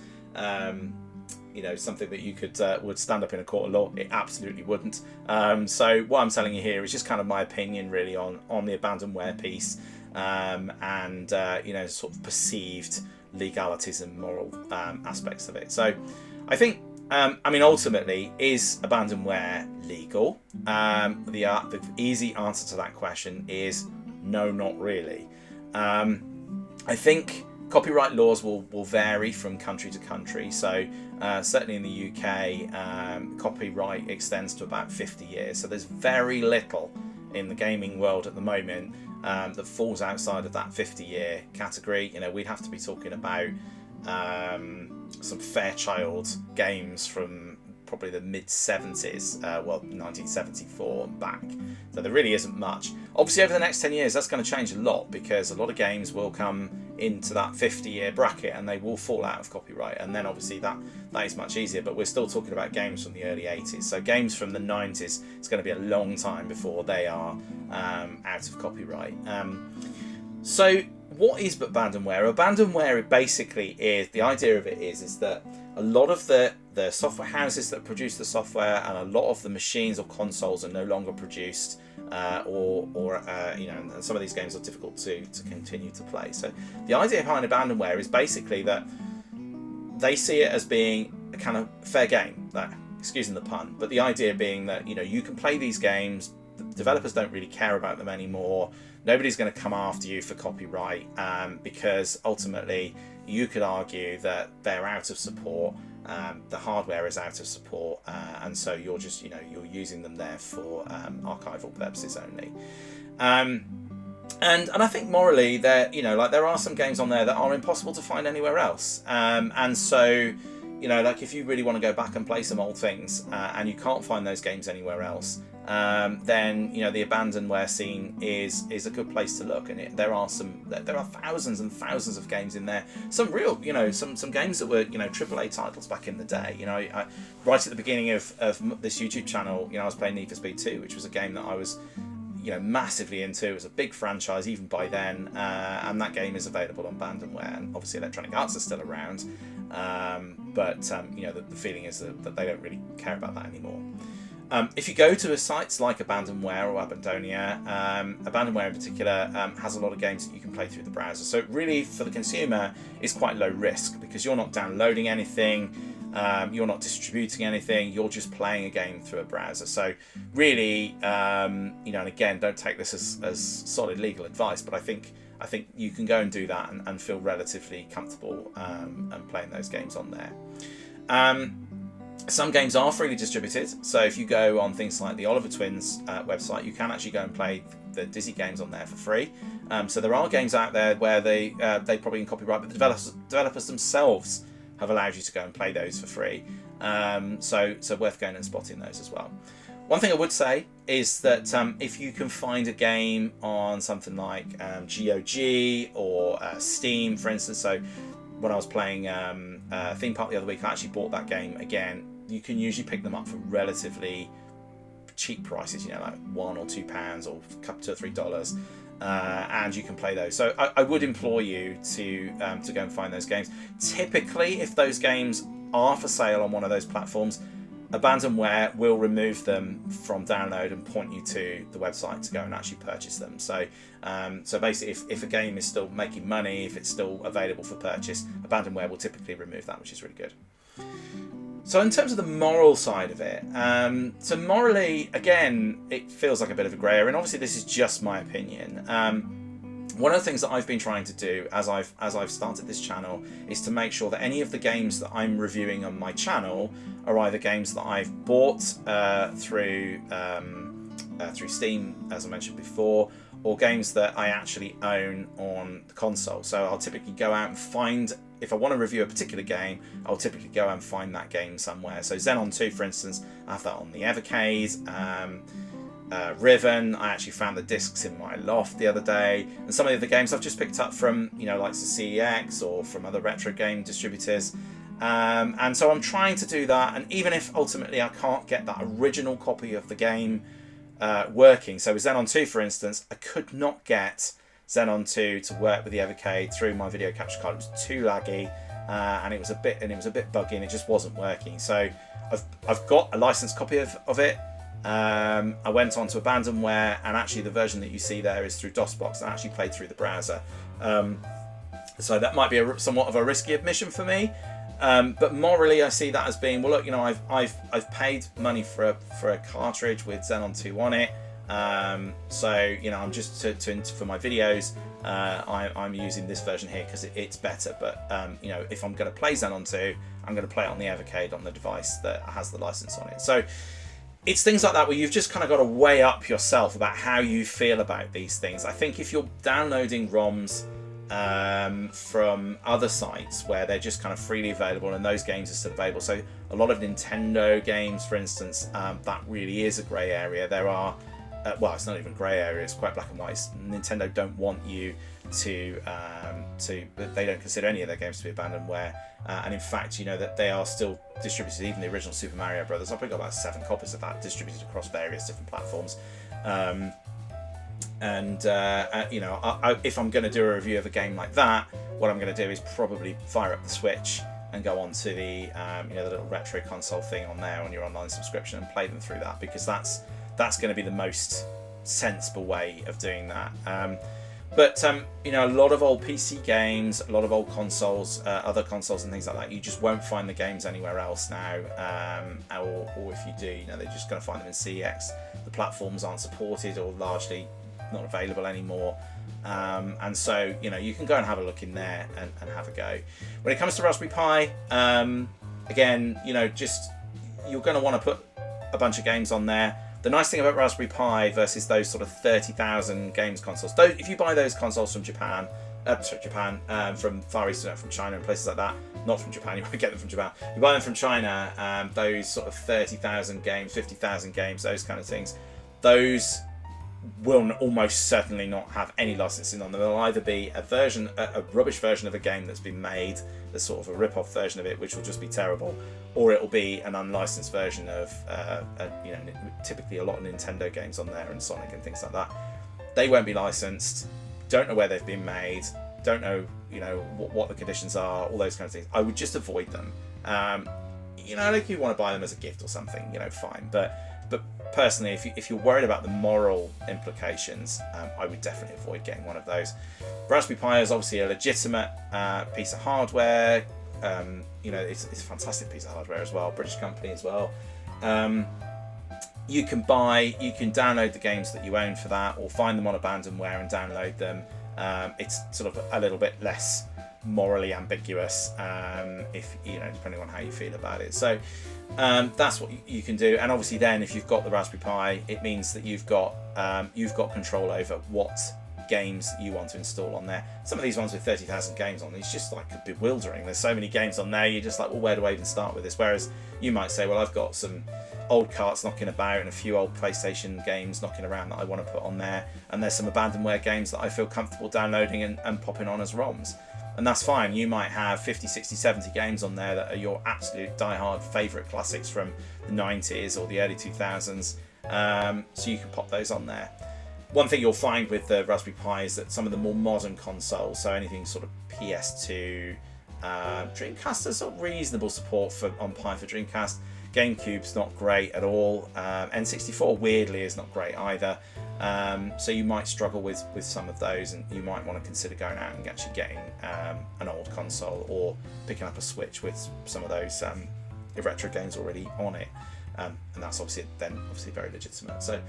something that you would stand up in a court of law. It absolutely wouldn't. So what I'm telling you here is just kind of my opinion really on the Abandonware piece, and sort of perceived legalities and moral aspects of it. So I think, ultimately, is Abandonware legal? The easy answer to that question is no, not really. I think copyright laws will vary from country to country. So certainly in the UK, copyright extends to about 50 years. So there's very little in the gaming world at the moment that falls outside of that 50-year category. We'd have to be talking about some Fairchild games from probably the mid-70s, 1974 and back. So there really isn't much. Obviously over the next 10 years that's going to change a lot, because a lot of games will come into that 50-year bracket and they will fall out of copyright, and then obviously that is much easier. But we're still talking about games from the early 80s, so games from the 90s, it's going to be a long time before they are out of copyright. So what is Abandonware? Abandonware basically is, the idea of it is that a lot of the software houses that produce the software and a lot of the machines or consoles are no longer produced, and some of these games are difficult to continue to play. So the idea behind Abandonware is basically that they see it as being a kind of fair game, excusing the pun, but the idea being that you can play these games. developers don't really care about them anymore. Nobody's going to come after you for copyright, because ultimately you could argue that they're out of support. The hardware is out of support, and so you're just, you're using them there for archival purposes only. And I think morally, there are some games on there that are impossible to find anywhere else, and so like if you really want to go back and play some old things, and you can't find those games anywhere else, then the Abandonware scene is a good place to look. And there are thousands and thousands of games in there. Some real, some games that were AAA titles back in the day. I right at the beginning of this YouTube channel, I was playing Need for Speed 2, which was a game that I was massively into. It was a big franchise even by then, and that game is available on Abandonware, and obviously Electronic Arts are still around, but the feeling is that they don't really care about that anymore. If you go to sites like Abandonware or Abandonware, Abandonware in particular has a lot of games that you can play through the browser. So really, for the consumer, it's quite low risk because you're not downloading anything, you're not distributing anything, you're just playing a game through a browser. So really, and again, don't take this as solid legal advice, but I think you can go and do that and feel relatively comfortable and playing those games on there. Some games are freely distributed, so if you go on things like the Oliver Twins website, you can actually go and play the Dizzy games on there for free. So there are games out there where they probably can copyright, but the developers themselves have allowed you to go and play those for free. So worth going and spotting those as well. One thing I would say is that if you can find a game on something like GOG or Steam, for instance, so when I was playing Theme Park the other week, I actually bought that game again. You can usually pick them up for relatively cheap prices, like £1 or £2 or $2 or $3, and you can play those. So I would implore you to go and find those games. Typically, if those games are for sale on one of those platforms, Abandonware will remove them from download and point you to the website to go and actually purchase them. So basically, if a game is still making money, if it's still available for purchase, Abandonware will typically remove that, which is really good. So in terms of the moral side of it, so morally, again, it feels like a bit of a grey area, and obviously this is just my opinion. One of the things that I've been trying to do as I've started this channel is to make sure that any of the games that I'm reviewing on my channel are either games that I've bought through Steam, as I mentioned before, or games that I actually own on the console. So I'll typically go out and find, if I want to review a particular game, I'll typically go out and find that game somewhere. So Xenon 2, for instance, I have that on the Evercade. Riven, I actually found the discs in my loft the other day, and some of the games I've just picked up from like the CEX or from other retro game distributors, and so I'm trying to do that. And even if ultimately I can't get that original copy of the game working, so with Xenon 2 for instance, I could not get Xenon 2 to work with the Evercade through my video capture card. It was too laggy, and it was a bit buggy, and it just wasn't working. So I've got a licensed copy of it. I went on to Abandonware, and actually the version that you see there is through DOSBox and actually played through the browser. So that might be somewhat of a risky admission for me, but morally I see that as being, well, look, I've paid money for a cartridge with Xenon 2 on it, so I'm just for my videos, I'm using this version here because it's better. But if I'm going to play Xenon 2, I'm going to play it on the Evercade on the device that has the license on it. So it's things like that where you've just kind of got to weigh up yourself about how you feel about these things. I think if you're downloading ROMs from other sites where they're just kind of freely available and those games are still available, so a lot of Nintendo games, for instance, that really is a grey area. There are, well, it's not even grey area, it's quite black and white. Nintendo don't want you to they don't consider any of their games to be abandonware, and in fact, that they are still distributed. Even the original Super Mario Brothers, I've probably got about 7 copies of that distributed across various different platforms. If I'm going to do a review of a game like that, what I'm going to do is probably fire up the Switch and go on to the the little retro console thing on there on your online subscription and play them through that, because that's going to be the most sensible way of doing that. But you know, a lot of old PC games, a lot of old consoles, other consoles and things like that, you just won't find the games anywhere else now. Or if you do, you know, they're just going to find them in CX. The platforms aren't supported or largely not available anymore. And so, you know, you can go and have a look in there and have a go. When it comes to Raspberry Pi, again, you know, just you're going to want to put a bunch of games on there. The nice thing about Raspberry Pi versus those sort of 30,000 games consoles, though, if you buy those consoles from Japan, from Far East, from China and places like that, not from Japan, you won't get them from Japan. You buy them from China, those sort of 30,000 games, 50,000 games, those kind of things, those will almost certainly not have any licensing on them. They'll either be a rubbish version of a game that's been made, the sort of a rip-off version of it, which will just be terrible, or it will be an unlicensed version of, you know, typically a lot of Nintendo games on there and Sonic and things like that. They won't be licensed. Don't know where they've been made. Don't know, you know, what the conditions are. All those kinds of things. I would just avoid them. You know, if you want to buy them as a gift or something, you know, fine. But personally, if you're worried about the moral implications, I would definitely avoid getting one of those. Raspberry Pi is obviously a legitimate piece of hardware. You know, it's a fantastic piece of hardware as well, British company as well. You can download the games that you own for that, or find them on Abandonware and download them. It's sort of a little bit less morally ambiguous, if you know, depending on how you feel about it. So that's what you can do. And obviously, then if you've got the Raspberry Pi, it means that you've got control over what games you want to install on there. Some of these ones with 30,000 games on, it's just like bewildering. There's so many games on there, you're just like, well, where do I even start with this? Whereas you might say, well, I've got some old carts knocking about and a few old PlayStation games knocking around that I want to put on there, and there's some Abandonware games that I feel comfortable downloading and popping on as ROMs. And that's fine. You might have 50, 60, 70 games on there that are your absolute die-hard favourite classics from the 90s or the early 2000s, so you can pop those on there. One thing you'll find with the Raspberry Pi is that some of the more modern consoles, so anything sort of PS2, Dreamcast, has sort of reasonable support on Pi for Dreamcast. Gamecube's not great at all. N64 weirdly is not great either. So you might struggle with some of those, and you might want to consider going out and actually getting an old console, or picking up a Switch with some of those retro games already on it. And that's obviously very legitimate. So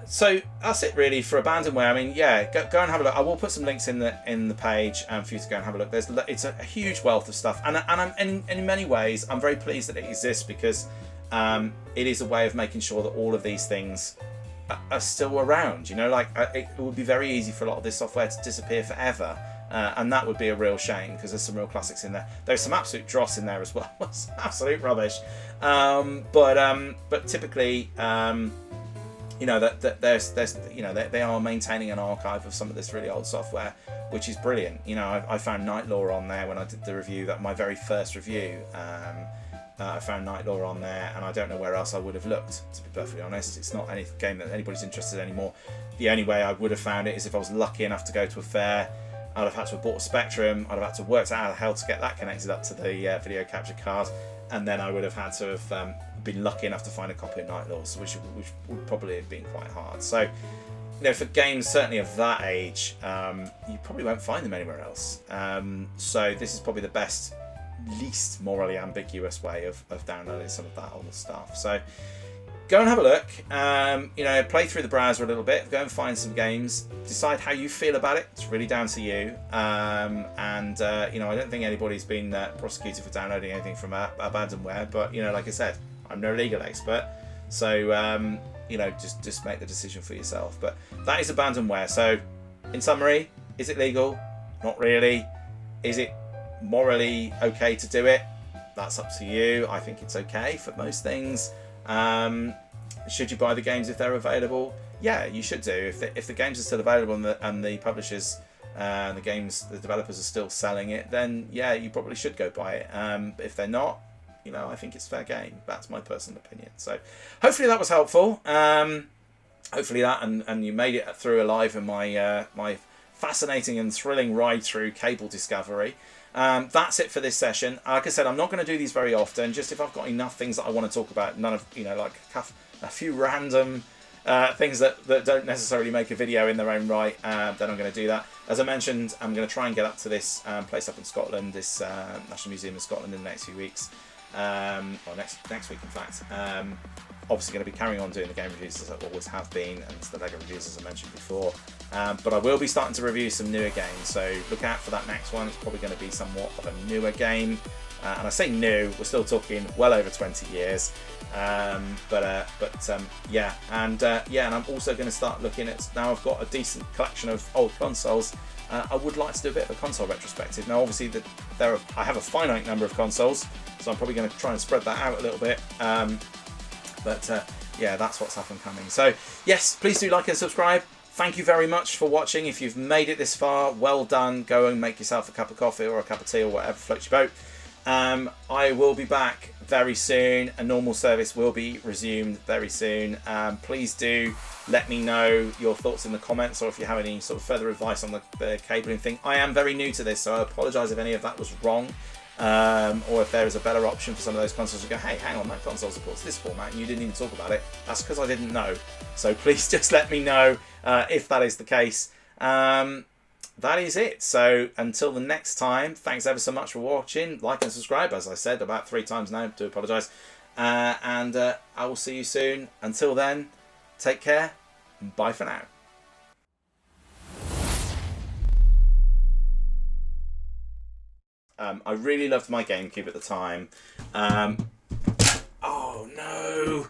so that's it really for Abandonware. I mean, yeah, go and have a look. I will put some links in the page for you to go and have a look. It's a huge wealth of stuff, and in many ways I'm very pleased that it exists, because it is a way of making sure that all of these things are still around. You know, like it would be very easy for a lot of this software to disappear forever. And that would be a real shame, because there's some real classics in there. There's some absolute dross in there as well. It's absolute rubbish. But typically, you know, that there's you know, they are maintaining an archive of some of this really old software, which is brilliant. You know, I found Night Law on there when I did the review, that my very first review. I found Night Law on there, and I don't know where else I would have looked, to be perfectly honest. It's not any game that anybody's interested in anymore. The only way I would have found it is if I was lucky enough to go to a fair. I'd have had to have bought a Spectrum, I'd have had to have worked out how the hell to get that connected up to the video capture card, and then I would have had to have been lucky enough to find a copy of Night Law, which would probably have been quite hard. So, you know, for games certainly of that age, you probably won't find them anywhere else. So this is probably the best, least morally ambiguous way of downloading some of that older stuff. So go and have a look, you know, play through the browser a little bit, go and find some games, decide how you feel about it. It's really down to you. You know, I don't think anybody's been prosecuted for downloading anything from Abandonware, but, you know, like I said, I'm no legal expert, so, you know, just make the decision for yourself. But that is Abandonware. So, in summary, is it legal? Not really. Is it morally okay to do it? That's up to you. I think it's okay for most things. Should you buy the games if they're available? Yeah, you should do. If the games are still available and the publishers and the developers are still selling it, then yeah, you probably should go buy it. But if they're not, you know, I think it's fair game. That's my personal opinion. So hopefully that was helpful. Hopefully that and you made it through alive in my fascinating and thrilling ride through cable discovery. That's it for this session. Like I said, I'm not going to do these very often. Just if I've got enough things that I want to talk about, none of, you know, like a few random things that don't necessarily make a video in their own right, then I'm going to do that. As I mentioned, I'm going to try and get up to this place up in Scotland, this National Museum of Scotland, in the next few weeks, or next week in fact. Obviously going to be carrying on doing the game reviews as I always have been, and the LEGO reviews as I mentioned before. But I will be starting to review some newer games, so look out for that next one. It's probably going to be somewhat of a newer game. And I say new, we're still talking well over 20 years. Yeah, and I'm also going to start looking at, now I've got a decent collection of old consoles, I would like to do a bit of a console retrospective. Now obviously I have a finite number of consoles, so I'm probably going to try and spread that out a little bit. Yeah, that's what's up and coming. So yes, please do like and subscribe. Thank you very much for watching. If you've made it this far, well done. Go and make yourself a cup of coffee or a cup of tea or whatever floats your boat. I will be back very soon. A normal service will be resumed very soon. Please do let me know your thoughts in the comments, or if you have any sort of further advice on the cabling thing. I am very new to this, so I apologise if any of that was wrong. Or if there is a better option for some of those consoles to go, hey, hang on, that console supports this format and you didn't even talk about it. That's because I didn't know. So please just let me know if that is the case. That is it. So until the next time, thanks ever so much for watching. Like and subscribe, as I said about 3 times now. I do apologise. And I will see you soon. Until then, take care. Bye for now. I really loved my Gamecube at the time. Oh no!